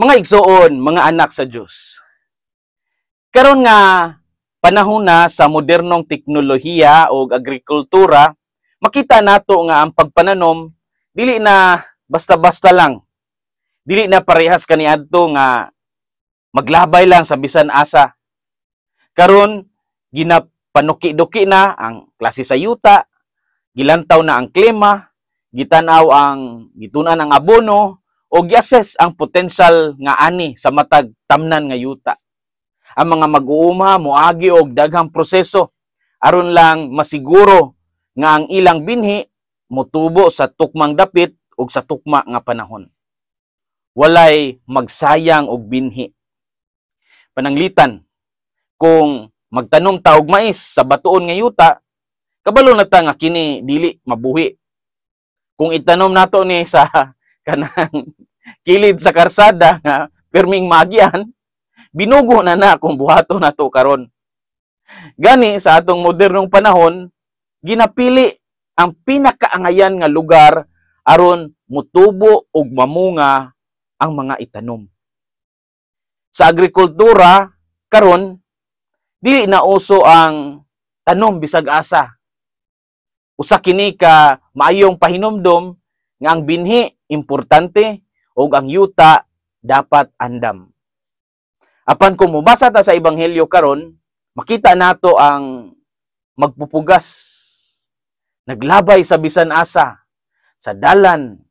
Mga igsoon, mga anak sa Dios. Karon nga panahon na sa modernong teknolohiya o agrikultura, makita nato nga ang pagpananom dili na basta-basta lang. Dili na parehas kaniadto nga maglabay lang sa bisan asa. Karon ginapanuki-duki na ang klase sa yuta, gilantaw na ang klima, gitanaw ang gitunan ang abono o gi-assess ang potential nga ani sa matag tamnan nga yuta. Ang mga mag-uuma moagi og daghang proseso aron lang masiguro nga ang ilang binhi motubo sa tukmang dapit ug sa tukma nga panahon. Walay magsayang og binhi. Pananglitan, kung magtanom ta og mais sa batuon nga yuta, kabalo na ta nga kini dili mabuhi. Kung itanom nato ni sa kanang kilid sa karsada nga perming magian, binugo na kung buhato nato karon. Gani sa atong modernong panahon, ginapili ang pinakaangayan nga lugar aron mutubo ug mamunga ang mga itanom. Sa agrikultura karon dili na uso ang tanom bisag asa. Usa kini ka maayong pahinumdom nga ang binhi importante ug ang yuta dapat andam. Apan kung mubasa ta sa ebanghelyo karon, makita nato ang magpupugas, naglabay sa bisan asa, sa dalan,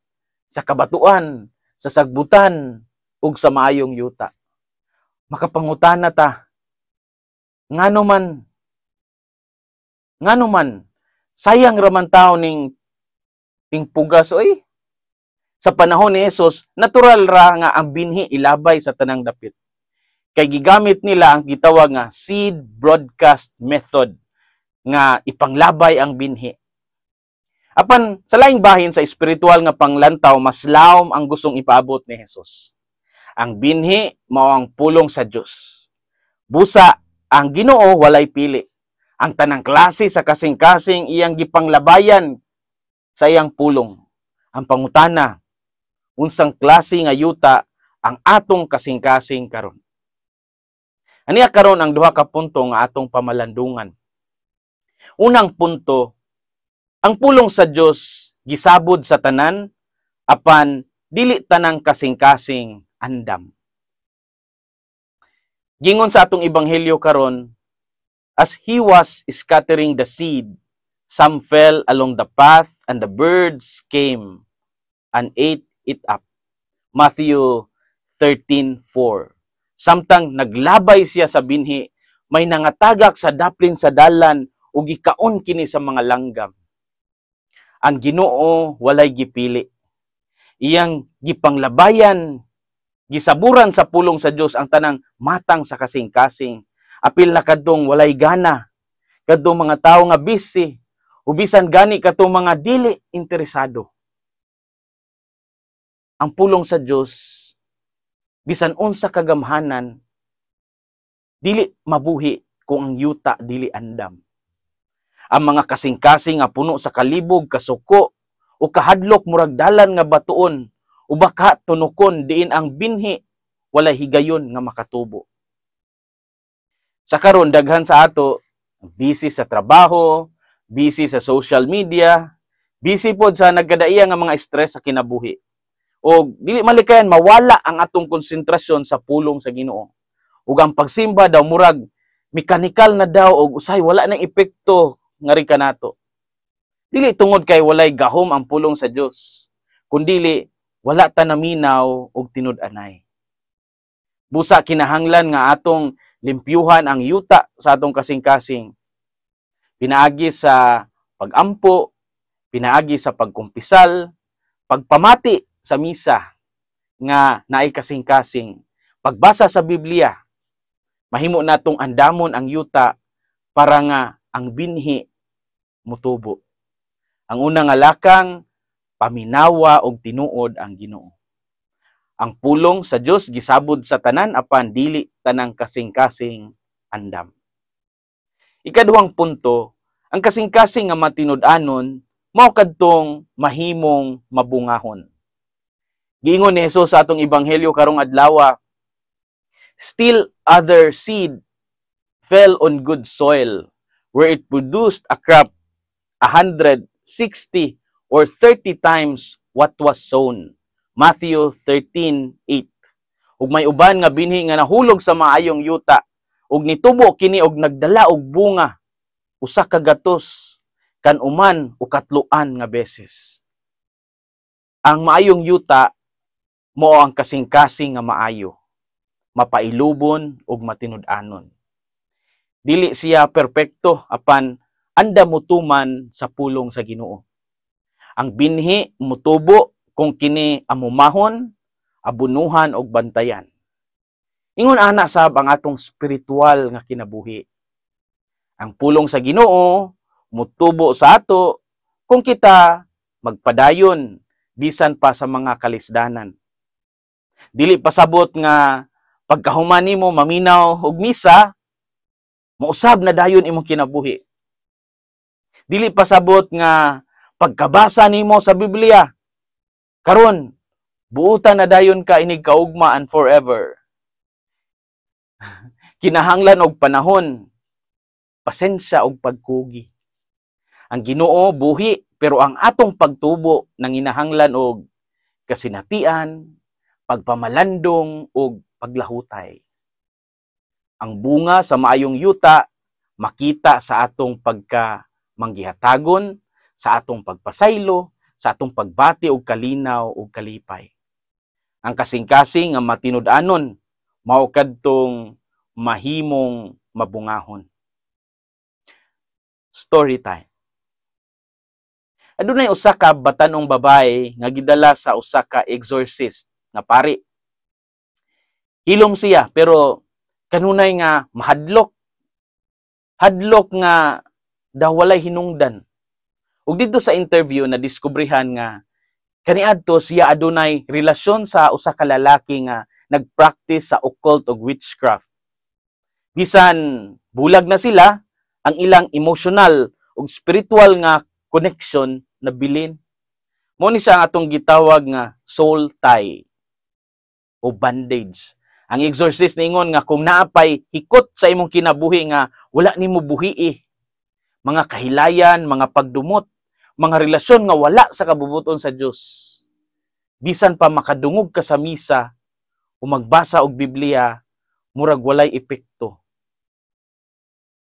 sa kabatuan, sa sagbutan, ug sa maayong yuta. Makapangutana ta, ngano man, sayang raman tao ning pugas oy. Sa panahon ni Jesus, natural ra nga ang binhi ilabay sa tanang dapit. Kay gigamit nila ang gitawag nga seed broadcast method nga ipanglabay ang binhi. Apan sa laing bahin sa espiritual nga panglantaw, mas laom ang gustong ipaabot ni Jesus. Ang binhi mao ang pulong sa Dios. Busa ang Ginoo walay pili. Ang tanang klase sa kasing-kasing iyang gipanglabayan sa iyang pulong. Ang pangutana, unsang klase nga yuta ang atong kasing-kasing karon? Aniya karon ang duha ka punto nga atong pamalandungan. Unang punto, ang pulong sa Dios gisabod sa tanan apan dili tanang kasing-kasing andam. Gingon sa atong ebanghelyo karon, as he was scattering the seed, some fell along the path and the birds came and ate it up. Matthew 13:4. Samtang naglabay siya sa binhi, may nangatagak sa daplin sa dalan ug gikaon kini sa mga langgam. Ang Ginoo walay gipili. Iyang gipanglabayan, gisaburan sa pulong sa Dios ang tanang matang sa kasing-kasing. Apil na kadtong walay gana, kadtong mga tawo nga busy, ubisan gani kadtong mga dili interesado. Ang pulong sa Dios bisan unsa kagamhanan dili mabuhi kung ang yuta dili andam. Ang mga kasing-kasing nga puno sa kalibog, kasuko o kahadlok murag dalan nga batuon o baka tunukon diin ang binhi walay higayon nga makatubo. Sa karon daghan sa ato busy sa trabaho, busy sa social media, busy pod sa nagkadaiya nga mga stress sa kinabuhi. O dili malikayan mawala ang atong konsentrasyon sa pulong sa Ginoo. Ug ang pagsimba daw murag mekanikal na daw og usay wala nang epekto ngari kanato. Dili tungod kay walay gahom ang pulong sa Dios, kundili wala ta naminaw og tinud-anay. Busa kinahanglan nga atong limpyuhan ang yuta sa atong kasing-kasing. Pinaagi sa pagampo, pinaagi sa pagkumpisal, pagpamati sa misa nga naay kasing-kasing, pagbasa sa Biblia, mahimo natong andamon ang yuta para nga ang binhi mutubo. Ang una nga lakang, paminawa og tinuod ang Ginoo. Ang pulong sa Dios gisabod sa tanan apan dili tanang kasing-kasing andam. Ikaduhang punto, ang kasing-kasing nga matinud-anon mao kadtong mahimong mabungahon. Giingon ni Hesus sa atong ebanghelyo karong adlaw, still other seed fell on good soil, where it produced a crop 160 or 30 times what was sown. Matthew 13:8. Ug may uban nga binhi nga nahulog sa maayong yuta, ug nitubo kini og nagdala og bunga usa ka gatos kan uman o katluan nga beses. Ang maayong yuta mao ang kasing-kasing nga maayo, mapailubon ug matinud-anon. Dili siya perpekto apan anda mutuman sa pulong sa Ginoo. Ang binhi mutubo kung kini amumahon, abunuhan og bantayan. Ingon ana sab ang atong spiritual nga kinabuhi. Ang pulong sa Ginoo mutubo sa ato kung kita magpadayon bisan pa sa mga kalisdanan. Dili pasabot nga pagkahuman nimo maminaw og misa, mausab na dayon imong kinabuhi. Dili pasabot nga pagkabasa nimo sa Biblia, karon buutan na dayon ka inig kaugma and forever. Kinahanglan og panahon, pasensya og pagkugi. Ang Ginoo buhi, pero ang atong pagtubo nanginahanglan og kasinatian, pagpamalandong ug paglahutay. Ang bunga sa maayong yuta makita sa atong pagkamanggihatagon, sa atong pagpasaylo, sa atong pagbati og kalinaw ug kalipay. Ang kasing-kasing nga matinud-anon mao kadtong mahimong mabungahon. Story time. Adunay usa ka batanong babae nga gidala sa usa ka exorcist nga pari. Hilom siya pero kanunay nga mahadlok. Hadlok nga daw walay hinungdan. Ug dito sa interview na diskubrihan nga kaniadto siya adunay relasyon sa usa ka lalaki nga nagpractice sa occult ug witchcraft. Bisan bulag na sila, ang ilang emotional ug spiritual nga connection na bilin. Mo ni siya ang atong gitawag nga soul tie o bandage. Ang exorcist ningon nga kung naapay hikot sa imong kinabuhi nga wala nimo buhii, mga kahilayan, mga pagdumot, mga relasyon nga wala sa kabubuton sa Dios. Bisan pa makadungog ka sa misa o magbasa og Biblia, murag walay epekto.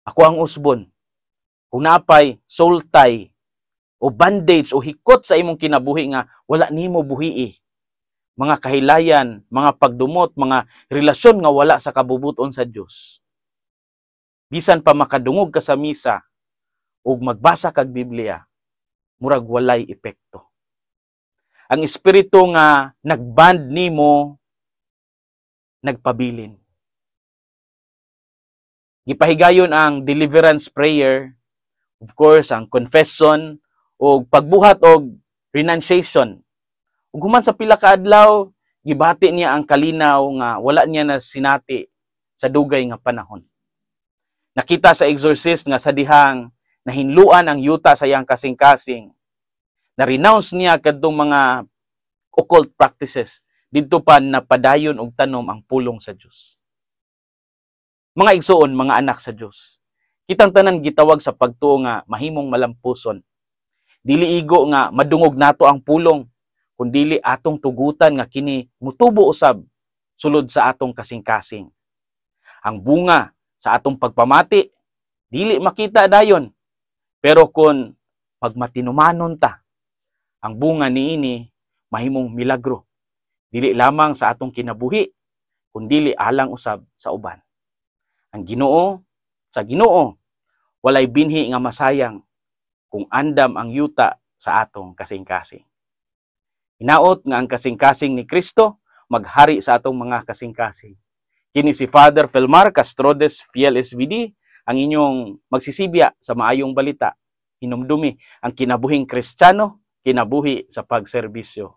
Ako ang usbon, kung naapay soul tie o bandage o hikot sa imong kinabuhi nga wala nimo buhii, mga kahilayan, mga pagdumot, mga relasyon nga wala sa kabubuton sa Dios. Bisan pa makadungog ka sa misa o magbasa kag Biblia, murag walay epekto. Ang espiritu nga nagband nimo nagpabilin. Gipahigayon ang deliverance prayer, of course, ang confession o pagbuhat og renunciation. Ug human sa pila ka adlaw, gibati niya ang kalinaw nga wala niya na sinati sa dugay nga panahon. Nakita sa exorcist nga sa dihang nahinluan ang yuta sa iyang kasing-kasing. Na-renounce niya kadtong mga occult practices. Didto pa napadayon og tanom ang pulong sa Dios. Mga igsoon, mga anak sa Dios, kitang tanan gitawag sa pagtuo nga mahimong malampuson. Dili igo nga madungog nato ang pulong, kundili atong tugutan nga kini mutubo usab sulod sa atong kasing-kasing. Ang bunga sa atong pagpamati dili makita dayon, pero kun pagmatinumanon ta, ang bunga niini mahimong milagro. Dili lamang sa atong kinabuhi, kundili alang usab sa uban. Ang Ginoo, sa Ginoo, walay binhi nga masayang kung andam ang yuta sa atong kasing-kasing. Hinaot nga ang kasing-kasing ni Kristo maghari sa atong mga kasing-kasing. Kini si Father Felmar Castrodes, Fiel SVD, ang inyong magsisibya sa maayong balita. Hinumdumi ang kinabuhing Kristiyano, kinabuhi sa pagserbisyo.